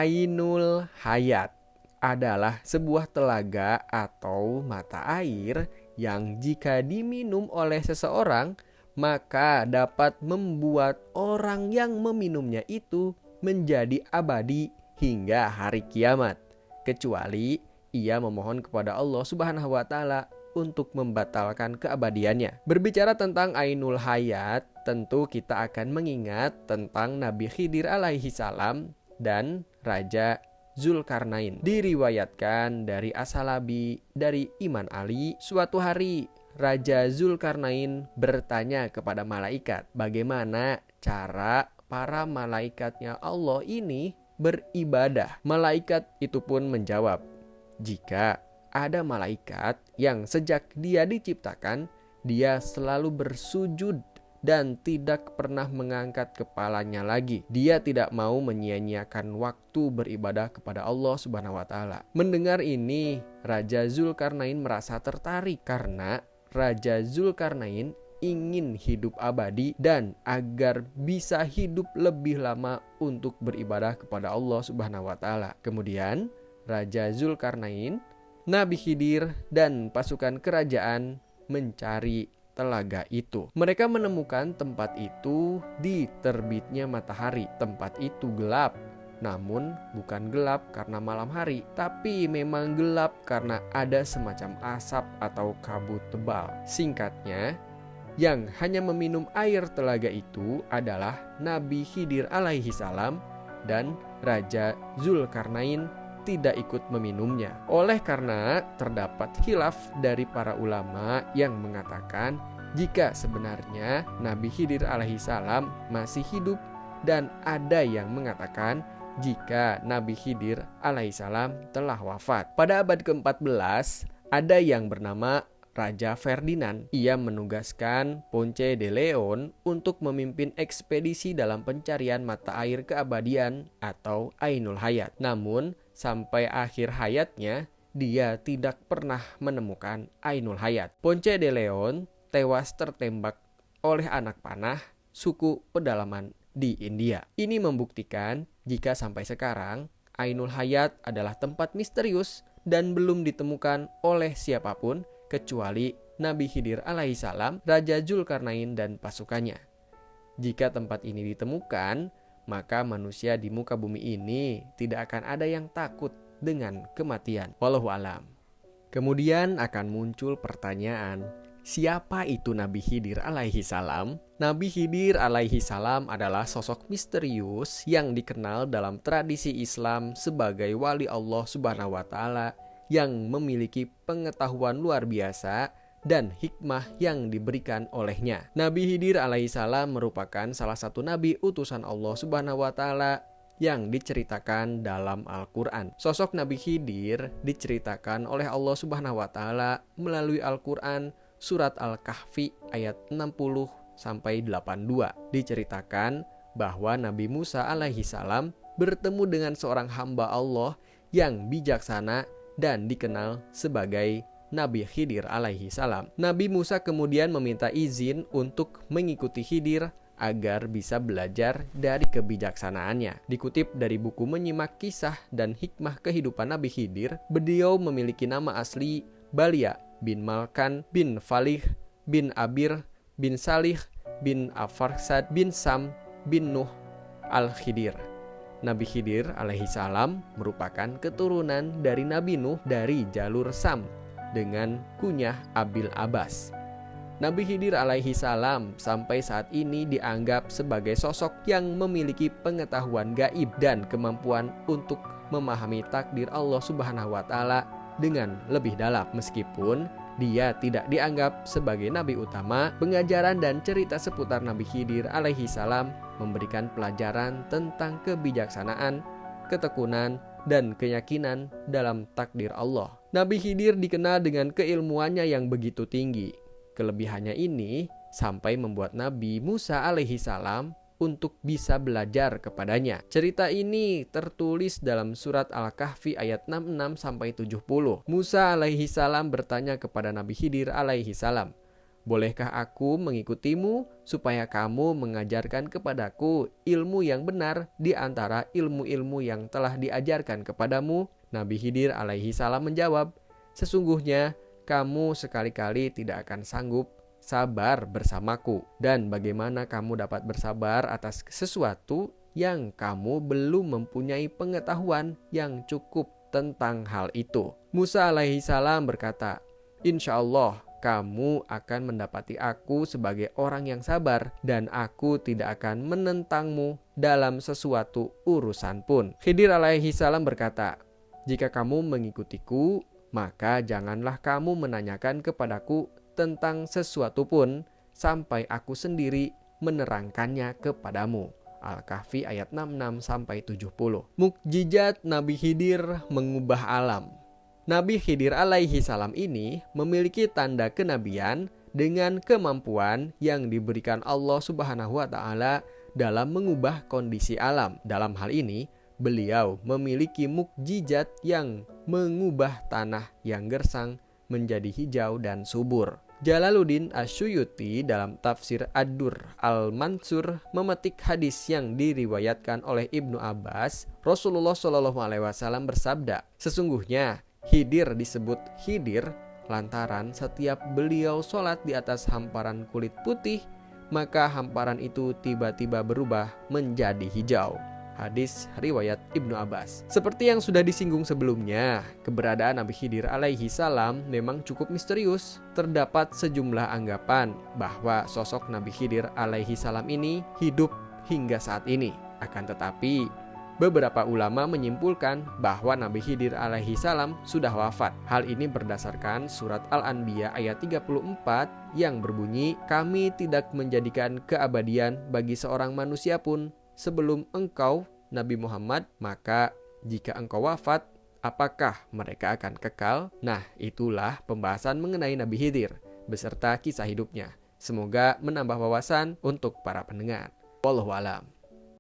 Ainul Hayat adalah sebuah telaga atau mata air yang jika diminum oleh seseorang, maka dapat membuat orang yang meminumnya itu menjadi abadi hingga hari kiamat, kecuali ia memohon kepada Allah Subhanahu wa Ta'ala untuk membatalkan keabadiannya. Berbicara tentang Ainul Hayat, tentu kita akan mengingat tentang Nabi Khidir alaihi salam dan Raja Zulkarnain. Diriwayatkan dari As-Salabi dari Iman Ali, suatu hari Raja Zulkarnain bertanya kepada malaikat, bagaimana cara para malaikatnya Allah ini beribadah. Malaikat itu pun menjawab, jika ada malaikat yang sejak dia diciptakan, dia selalu bersujud dan tidak pernah mengangkat kepalanya lagi. Dia tidak mau menyia-nyiakan waktu beribadah kepada Allah Subhanahu wa Ta'ala. Mendengar ini, Raja Zulkarnain merasa tertarik karena Raja Zulkarnain ingin hidup abadi dan agar bisa hidup lebih lama untuk beribadah kepada Allah Subhanahu wa Ta'ala. Kemudian, Raja Zulkarnain, Nabi Khidir dan pasukan kerajaan mencari telaga itu. Mereka menemukan tempat itu di terbitnya matahari. Tempat itu gelap, namun bukan gelap karena malam hari, tapi memang gelap karena ada semacam asap atau kabut tebal. Singkatnya, yang hanya meminum air telaga itu adalah Nabi Khidir alaihi salam dan Raja Zulkarnain tidak ikut meminumnya. Oleh karena terdapat khilaf dari para ulama yang mengatakan jika sebenarnya Nabi Khidir alaihi salam masih hidup, dan ada yang mengatakan jika Nabi Khidir alaihi salam telah wafat. Pada abad ke-14 ada yang bernama Raja Ferdinand. Ia menugaskan Ponce de Leon untuk memimpin ekspedisi dalam pencarian mata air keabadian atau Ainul Hayat. Namun sampai akhir hayatnya, dia tidak pernah menemukan Ainul Hayat. Ponce de Leon tewas tertembak oleh anak panah suku pedalaman di India. Ini membuktikan jika sampai sekarang Ainul Hayat adalah tempat misterius dan belum ditemukan oleh siapapun kecuali Nabi Khidir alaihi salam, Raja Zulkarnain dan pasukannya. Jika tempat ini ditemukan, maka manusia di muka bumi ini tidak akan ada yang takut dengan kematian. Wallahu alam. Kemudian akan muncul pertanyaan, siapa itu Nabi Khidir alaihi salam? Nabi Khidir alaihi salam adalah sosok misterius yang dikenal dalam tradisi Islam sebagai wali Allah Subhanahu wa Ta'ala yang memiliki pengetahuan luar biasa dan hikmah yang diberikan olehnya. Nabi Khidir alaihissalam merupakan salah satu nabi utusan Allah Subhanahu wa Ta'ala yang diceritakan dalam Al-Quran. Sosok Nabi Khidir diceritakan oleh Allah Subhanahu wa Ta'ala melalui Al-Quran surat Al-Kahfi ayat 60-82. Diceritakan bahwa Nabi Musa alaihissalam bertemu dengan seorang hamba Allah yang bijaksana dan dikenal sebagai Nabi Khidir alaihi salam. Nabi Musa kemudian meminta izin untuk mengikuti Khidir agar bisa belajar dari kebijaksanaannya. Dikutip dari buku Menyimak Kisah dan Hikmah Kehidupan Nabi Khidir, beliau memiliki nama asli Balia bin Malkan bin Falih bin Abir bin Salih bin Afarsad bin Sam bin Nuh al-Khidir. Nabi Khidir alaihi salam merupakan keturunan dari Nabi Nuh dari jalur Sam dengan kunyah Abil Abbas. Nabi Khidir alaihi salam sampai saat ini dianggap sebagai sosok yang memiliki pengetahuan gaib dan kemampuan untuk memahami takdir Allah Subhanahu wa Ta'ala dengan lebih dalam. Meskipun dia tidak dianggap sebagai nabi utama, pengajaran dan cerita seputar Nabi Khidir alaihi salam memberikan pelajaran tentang kebijaksanaan, ketekunan, dan keyakinan dalam takdir Allah. Nabi Khidir dikenal dengan keilmuannya yang begitu tinggi. Kelebihannya ini sampai membuat Nabi Musa alaihi salam untuk bisa belajar kepadanya. Cerita ini tertulis dalam surat Al-Kahfi ayat 66-70. Musa alaihi salam bertanya kepada Nabi Khidir alaihi salam, Bolehkah aku mengikutimu supaya kamu mengajarkan kepadaku ilmu yang benar di antara ilmu-ilmu yang telah diajarkan kepadamu? Nabi Khidir alaihi salam menjawab, sesungguhnya kamu sekali-kali tidak akan sanggup sabar bersamaku. Dan bagaimana kamu dapat bersabar atas sesuatu yang kamu belum mempunyai pengetahuan yang cukup tentang hal itu? Musa alaihi salam berkata, insya Allah kamu akan mendapati aku sebagai orang yang sabar dan aku tidak akan menentangmu dalam sesuatu urusan pun. Khidir alaihi salam berkata, jika kamu mengikutiku, maka janganlah kamu menanyakan kepadaku tentang sesuatu pun sampai aku sendiri menerangkannya kepadamu. Al-Kahfi ayat 66-70. Mukjizat Nabi Khidir mengubah alam. Nabi Khidir alaihi salam ini memiliki tanda kenabian dengan kemampuan yang diberikan Allah Subhanahu wa taala dalam mengubah kondisi alam. Dalam hal ini, beliau memiliki mukjizat yang mengubah tanah yang gersang menjadi hijau dan subur. Jalaluddin Asyuyuti dalam tafsir Ad-Dur Al-Mansur memetik hadis yang diriwayatkan oleh Ibnu Abbas. Rasulullah SAW bersabda, sesungguhnya Khidir disebut Khidir lantaran setiap beliau sholat di atas hamparan kulit putih, maka hamparan itu tiba-tiba berubah menjadi hijau. Hadis riwayat Ibnu Abbas. Seperti yang sudah disinggung sebelumnya, keberadaan Nabi Khidir alaihi salam memang cukup misterius. Terdapat sejumlah anggapan bahwa sosok Nabi Khidir alaihi salam ini hidup hingga saat ini. Akan tetapi, beberapa ulama menyimpulkan bahwa Nabi Khidir alaihi salam sudah wafat. Hal ini berdasarkan surat Al-Anbiya ayat 34 yang berbunyi, kami tidak menjadikan keabadian bagi seorang manusia pun sebelum engkau, Nabi Muhammad, maka jika engkau wafat, apakah mereka akan kekal? Nah, itulah pembahasan mengenai Nabi Khidir beserta kisah hidupnya. Semoga menambah wawasan untuk para pendengar. Wallahu a'lam.